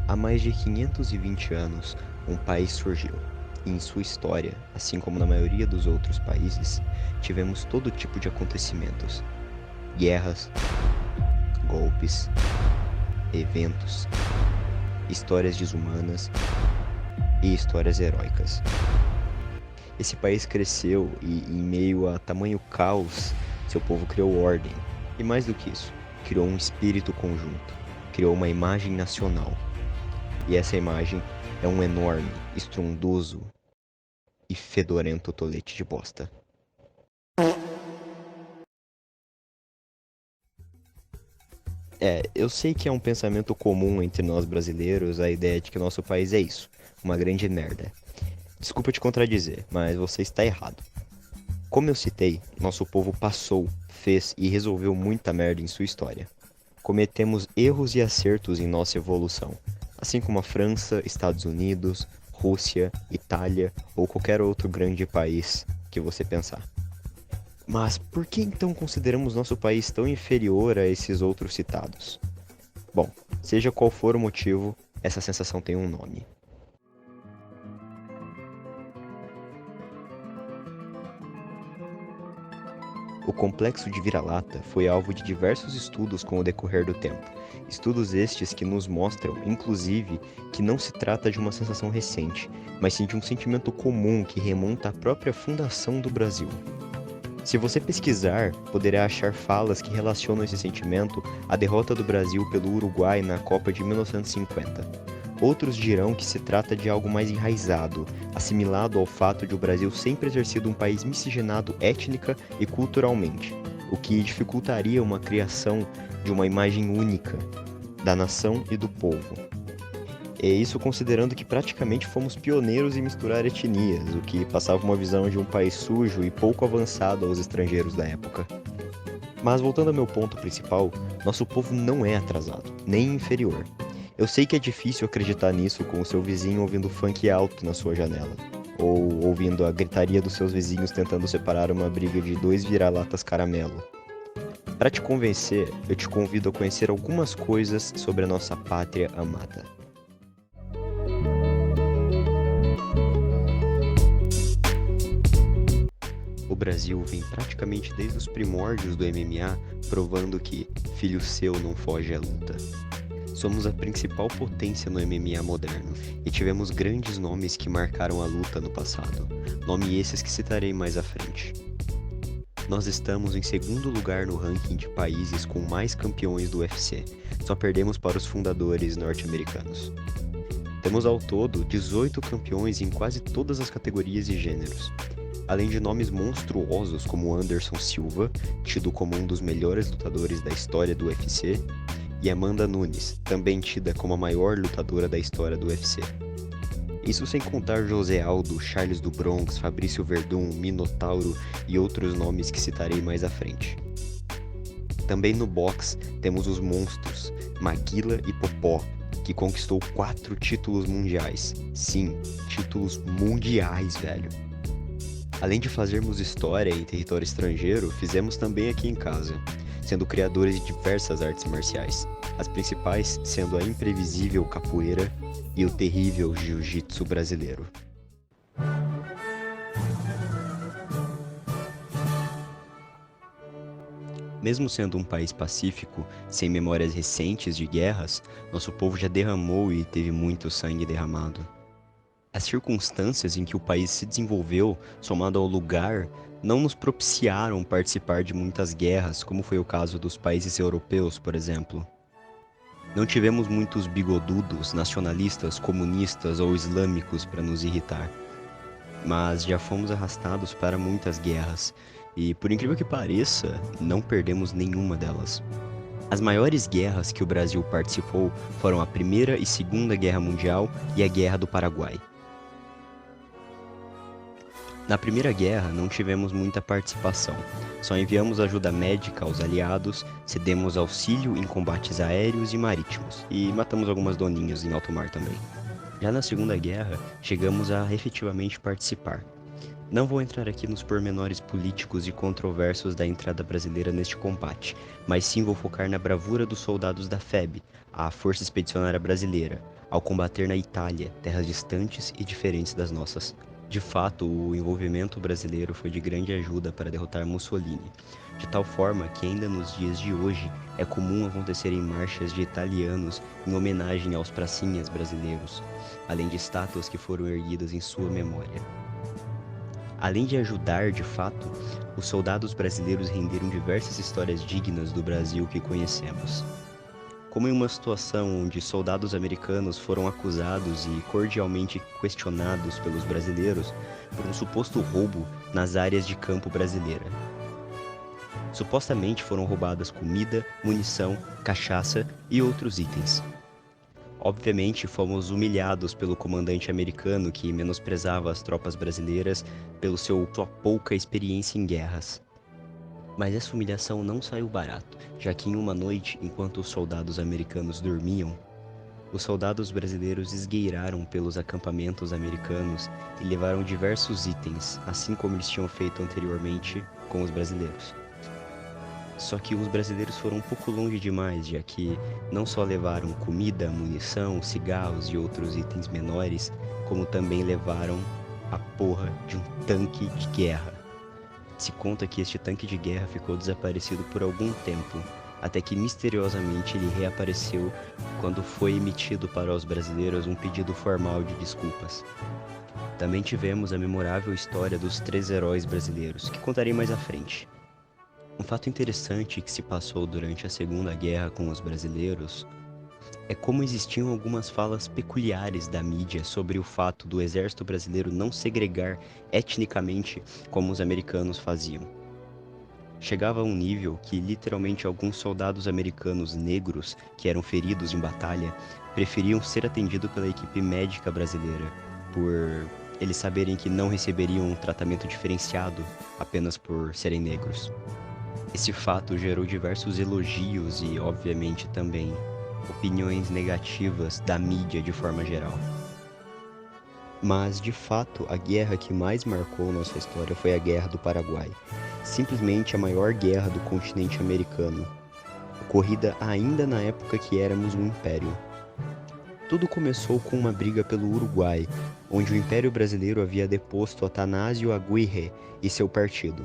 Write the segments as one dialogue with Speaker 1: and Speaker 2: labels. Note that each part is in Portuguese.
Speaker 1: Há mais de 520 anos, um país surgiu. E em sua história, assim como na maioria dos outros países, tivemos todo tipo de acontecimentos: guerras, golpes, eventos, histórias desumanas e histórias heróicas. Esse país cresceu e, em meio a tamanho caos, seu povo criou ordem. E mais do que isso, criou um espírito conjunto, criou uma imagem nacional. E essa imagem é um enorme, estrondoso e fedorento tolete de bosta. Eu sei que é um pensamento comum entre nós brasileiros a ideia de que nosso país é isso, uma grande merda. Desculpa te contradizer, mas você está errado. Como eu citei, nosso povo passou, fez e resolveu muita merda em sua história. Cometemos erros e acertos em nossa evolução, assim como a França, Estados Unidos, Rússia, Itália ou qualquer outro grande país que você pensar. Mas por que então consideramos nosso país tão inferior a esses outros citados? Bom, seja qual for o motivo, essa sensação tem um nome. O complexo de vira-lata foi alvo de diversos estudos com o decorrer do tempo. Estudos estes que nos mostram, inclusive, que não se trata de uma sensação recente, mas sim de um sentimento comum que remonta à própria fundação do Brasil. Se você pesquisar, poderá achar falas que relacionam esse sentimento à derrota do Brasil pelo Uruguai na Copa de 1950. Outros dirão que se trata de algo mais enraizado, assimilado ao fato de o Brasil sempre ter sido um país miscigenado étnica e culturalmente, o que dificultaria uma criação de uma imagem única da nação e do povo. E isso considerando que praticamente fomos pioneiros em misturar etnias, o que passava uma visão de um país sujo e pouco avançado aos estrangeiros da época. Mas voltando ao meu ponto principal, nosso povo não é atrasado, nem inferior. Eu sei que é difícil acreditar nisso com o seu vizinho ouvindo funk alto na sua janela, ou ouvindo a gritaria dos seus vizinhos tentando separar uma briga de dois vira-latas caramelo. Para te convencer, eu te convido a conhecer algumas coisas sobre a nossa pátria amada. O Brasil vem praticamente desde os primórdios do MMA provando que filho seu não foge à luta. Somos a principal potência no MMA moderno e tivemos grandes nomes que marcaram a luta no passado, nomes esses que citarei mais à frente. Nós estamos em segundo lugar no ranking de países com mais campeões do UFC, só perdemos para os fundadores norte-americanos. Temos ao todo 18 campeões em quase todas as categorias e gêneros, além de nomes monstruosos como Anderson Silva, tido como um dos melhores lutadores da história do UFC, e Amanda Nunes, também tida como a maior lutadora da história do UFC. Isso sem contar José Aldo, Charles do Bronx, Fabrício Verdun, Minotauro e outros nomes que citarei mais à frente. Também no boxe temos os monstros, Maguila e Popó, que conquistou 4 títulos mundiais. Sim, títulos mundiais, velho. Além de fazermos história em território estrangeiro, fizemos também aqui em casa, sendo criadores de diversas artes marciais, as principais sendo a imprevisível capoeira e o terrível jiu-jitsu brasileiro. Mesmo sendo um país pacífico, sem memórias recentes de guerras, nosso povo já derramou e teve muito sangue derramado. As circunstâncias em que o país se desenvolveu, somado ao lugar, não nos propiciaram participar de muitas guerras, como foi o caso dos países europeus, por exemplo. Não tivemos muitos bigodudos, nacionalistas, comunistas ou islâmicos para nos irritar, mas já fomos arrastados para muitas guerras, e por incrível que pareça, não perdemos nenhuma delas. As maiores guerras que o Brasil participou foram a Primeira e Segunda Guerra Mundial e a Guerra do Paraguai. Na Primeira Guerra não tivemos muita participação, só enviamos ajuda médica aos aliados, cedemos auxílio em combates aéreos e marítimos, e matamos algumas doninhas em alto mar também. Já na Segunda Guerra, chegamos a efetivamente participar. Não vou entrar aqui nos pormenores políticos e controversos da entrada brasileira neste combate, mas sim vou focar na bravura dos soldados da FEB, a Força Expedicionária Brasileira, ao combater na Itália, terras distantes e diferentes das nossas. De fato, o envolvimento brasileiro foi de grande ajuda para derrotar Mussolini, de tal forma que ainda nos dias de hoje é comum acontecerem marchas de italianos em homenagem aos pracinhas brasileiros, além de estátuas que foram erguidas em sua memória. Além de ajudar de fato, os soldados brasileiros renderam diversas histórias dignas do Brasil que conhecemos. Como em uma situação onde soldados americanos foram acusados e cordialmente questionados pelos brasileiros por um suposto roubo nas áreas de campo brasileira. Supostamente foram roubadas comida, munição, cachaça e outros itens. Obviamente, fomos humilhados pelo comandante americano que menosprezava as tropas brasileiras pelo sua pouca experiência em guerras. Mas essa humilhação não saiu barato, já que em uma noite, enquanto os soldados americanos dormiam, os soldados brasileiros esgueiraram pelos acampamentos americanos e levaram diversos itens, assim como eles tinham feito anteriormente com os brasileiros. Só que os brasileiros foram um pouco longe demais, já que não só levaram comida, munição, cigarros e outros itens menores, como também levaram a porra de um tanque de guerra. Se conta que este tanque de guerra ficou desaparecido por algum tempo, até que misteriosamente ele reapareceu quando foi emitido para os brasileiros um pedido formal de desculpas. Também tivemos a memorável história dos 3 heróis brasileiros, que contarei mais à frente. Um fato interessante que se passou durante a Segunda Guerra com os brasileiros é como existiam algumas falas peculiares da mídia sobre o fato do exército brasileiro não segregar etnicamente como os americanos faziam. Chegava a um nível que literalmente alguns soldados americanos negros que eram feridos em batalha preferiam ser atendidos pela equipe médica brasileira, por eles saberem que não receberiam um tratamento diferenciado apenas por serem negros. Esse fato gerou diversos elogios e, obviamente, também opiniões negativas da mídia de forma geral. Mas, de fato, a guerra que mais marcou nossa história foi a Guerra do Paraguai, simplesmente a maior guerra do continente americano, ocorrida ainda na época que éramos um império. Tudo começou com uma briga pelo Uruguai, onde o Império Brasileiro havia deposto Atanásio Aguirre e seu partido,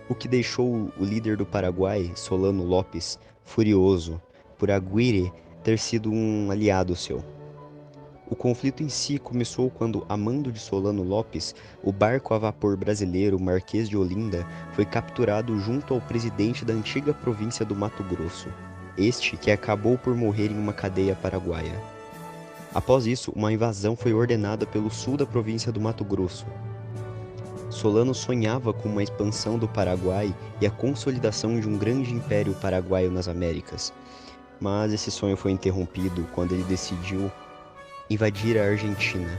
Speaker 1: o que deixou o líder do Paraguai, Solano Lopes, furioso por Aguirre ter sido um aliado seu. O conflito em si começou quando, a mando de Solano Lopes, o barco a vapor brasileiro Marquês de Olinda foi capturado junto ao presidente da antiga província do Mato Grosso, este que acabou por morrer em uma cadeia paraguaia. Após isso, uma invasão foi ordenada pelo sul da província do Mato Grosso. Solano sonhava com uma expansão do Paraguai e a consolidação de um grande império paraguaio nas Américas, mas esse sonho foi interrompido quando ele decidiu invadir a Argentina,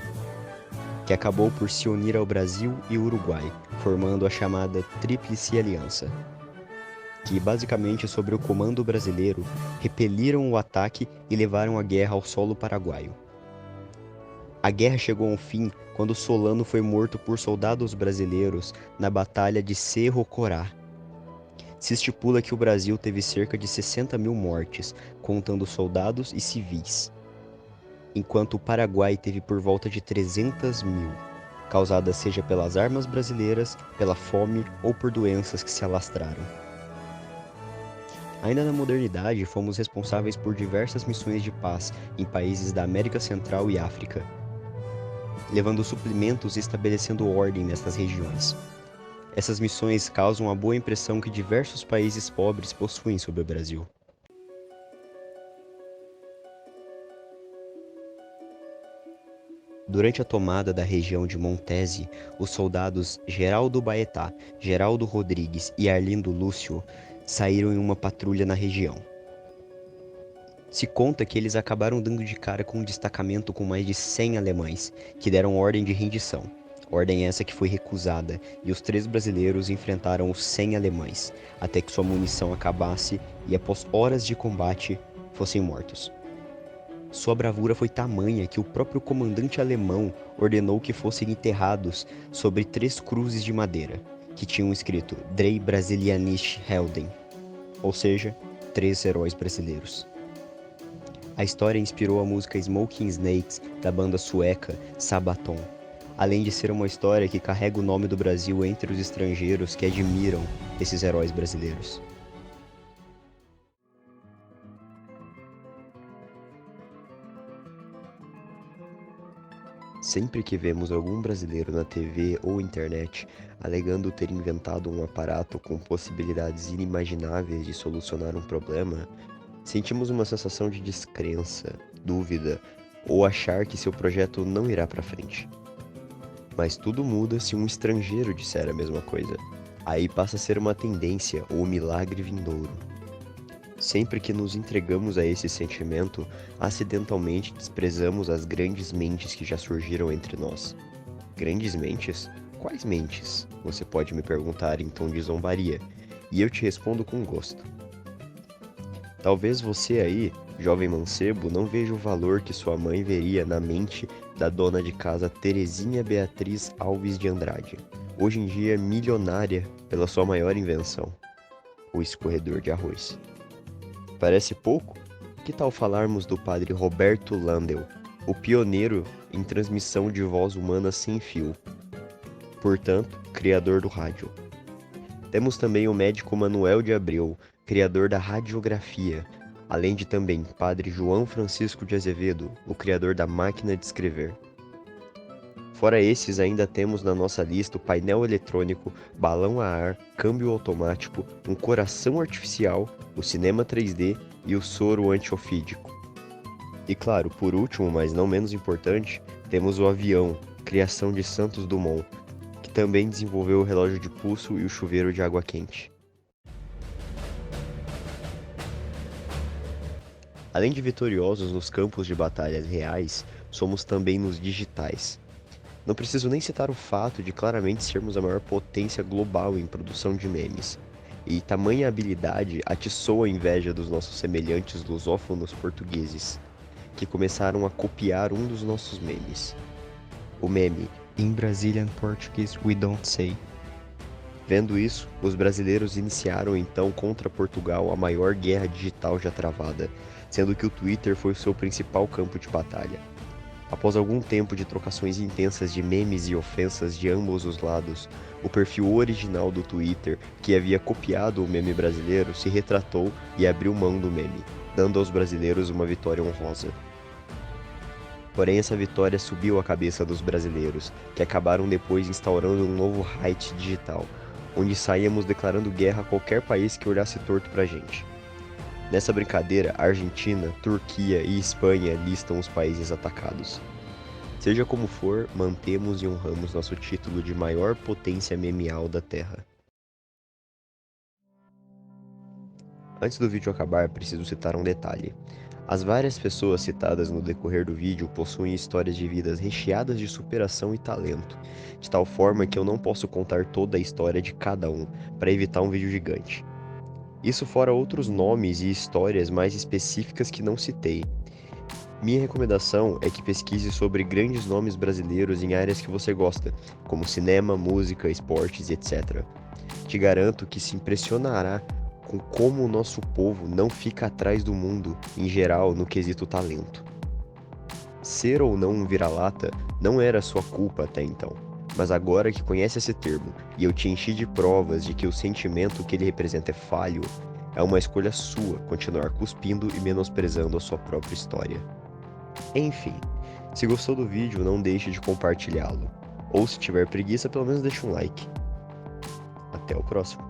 Speaker 1: que acabou por se unir ao Brasil e Uruguai, formando a chamada Tríplice Aliança, que basicamente, sob o comando brasileiro, repeliram o ataque e levaram a guerra ao solo paraguaio. A guerra chegou ao fim quando Solano foi morto por soldados brasileiros na Batalha de Cerro Corá. Se estipula que o Brasil teve cerca de 60 mil mortes, contando soldados e civis, enquanto o Paraguai teve por volta de 300 mil, causadas seja pelas armas brasileiras, pela fome ou por doenças que se alastraram. Ainda na modernidade, fomos responsáveis por diversas missões de paz em países da América Central e África, levando suprimentos e estabelecendo ordem nessas regiões. Essas missões causam a boa impressão que diversos países pobres possuem sobre o Brasil. Durante a tomada da região de Montese, os soldados Geraldo Baetá, Geraldo Rodrigues e Arlindo Lúcio saíram em uma patrulha na região. Se conta que eles acabaram dando de cara com um destacamento com mais de 100 alemães, que deram ordem de rendição. Ordem essa que foi recusada, e os 3 brasileiros enfrentaram os 100 alemães, até que sua munição acabasse e, após horas de combate, fossem mortos. Sua bravura foi tamanha que o próprio comandante alemão ordenou que fossem enterrados sobre 3 cruzes de madeira, que tinham escrito Drei Brasilianische Helden, ou seja, 3 heróis brasileiros. A história inspirou a música Smoking Snakes, da banda sueca Sabaton, além de ser uma história que carrega o nome do Brasil entre os estrangeiros que admiram esses heróis brasileiros. Sempre que vemos algum brasileiro na TV ou internet alegando ter inventado um aparato com possibilidades inimagináveis de solucionar um problema, sentimos uma sensação de descrença, dúvida ou achar que seu projeto não irá para frente. Mas tudo muda se um estrangeiro disser a mesma coisa. Aí passa a ser uma tendência ou milagre vindouro. Sempre que nos entregamos a esse sentimento, acidentalmente desprezamos as grandes mentes que já surgiram entre nós. Grandes mentes? Quais mentes? Você pode me perguntar em tom de zombaria, e eu te respondo com gosto. Talvez você aí, jovem mancebo, não veja o valor que sua mãe veria na mente da dona de casa Terezinha Beatriz Alves de Andrade, hoje em dia milionária pela sua maior invenção, o escorredor de arroz. Parece pouco? Que tal falarmos do padre Roberto Landel, o pioneiro em transmissão de voz humana sem fio, portanto, criador do rádio. Temos também o médico Manuel de Abreu, criador da radiografia, além de também padre João Francisco de Azevedo, o criador da máquina de escrever. Fora esses, ainda temos na nossa lista o painel eletrônico, balão a ar, câmbio automático, um coração artificial, o cinema 3D e o soro antiofídico. E claro, por último, mas não menos importante, temos o avião, criação de Santos Dumont, que também desenvolveu o relógio de pulso e o chuveiro de água quente. Além de vitoriosos nos campos de batalhas reais, somos também nos digitais. Não preciso nem citar o fato de claramente sermos a maior potência global em produção de memes. E tamanha habilidade atiçou a inveja dos nossos semelhantes lusófonos portugueses, que começaram a copiar um dos nossos memes. O meme "In Brazilian Portuguese we don't say". Vendo isso, os brasileiros iniciaram então contra Portugal a maior guerra digital já travada, sendo que o Twitter foi o seu principal campo de batalha. Após algum tempo de trocações intensas de memes e ofensas de ambos os lados, o perfil original do Twitter, que havia copiado o meme brasileiro, se retratou e abriu mão do meme, dando aos brasileiros uma vitória honrosa. Porém, essa vitória subiu a cabeça dos brasileiros, que acabaram depois instaurando um novo height digital, onde saíamos declarando guerra a qualquer país que olhasse torto pra gente. Nessa brincadeira, Argentina, Turquia e Espanha listam os países atacados. Seja como for, mantemos e honramos nosso título de maior potência memeal da Terra. Antes do vídeo acabar, preciso citar um detalhe. As várias pessoas citadas no decorrer do vídeo possuem histórias de vidas recheadas de superação e talento, de tal forma que eu não posso contar toda a história de cada um, para evitar um vídeo gigante. Isso fora outros nomes e histórias mais específicas que não citei. Minha recomendação é que pesquise sobre grandes nomes brasileiros em áreas que você gosta, como cinema, música, esportes, etc. Te garanto que se impressionará com como o nosso povo não fica atrás do mundo, em geral, no quesito talento. Ser ou não um vira-lata não era sua culpa até então, mas agora que conhece esse termo e eu te enchi de provas de que o sentimento que ele representa é falho, é uma escolha sua continuar cuspindo e menosprezando a sua própria história. Enfim, se gostou do vídeo, não deixe de compartilhá-lo. Ou se tiver preguiça, pelo menos deixe um like. Até o próximo.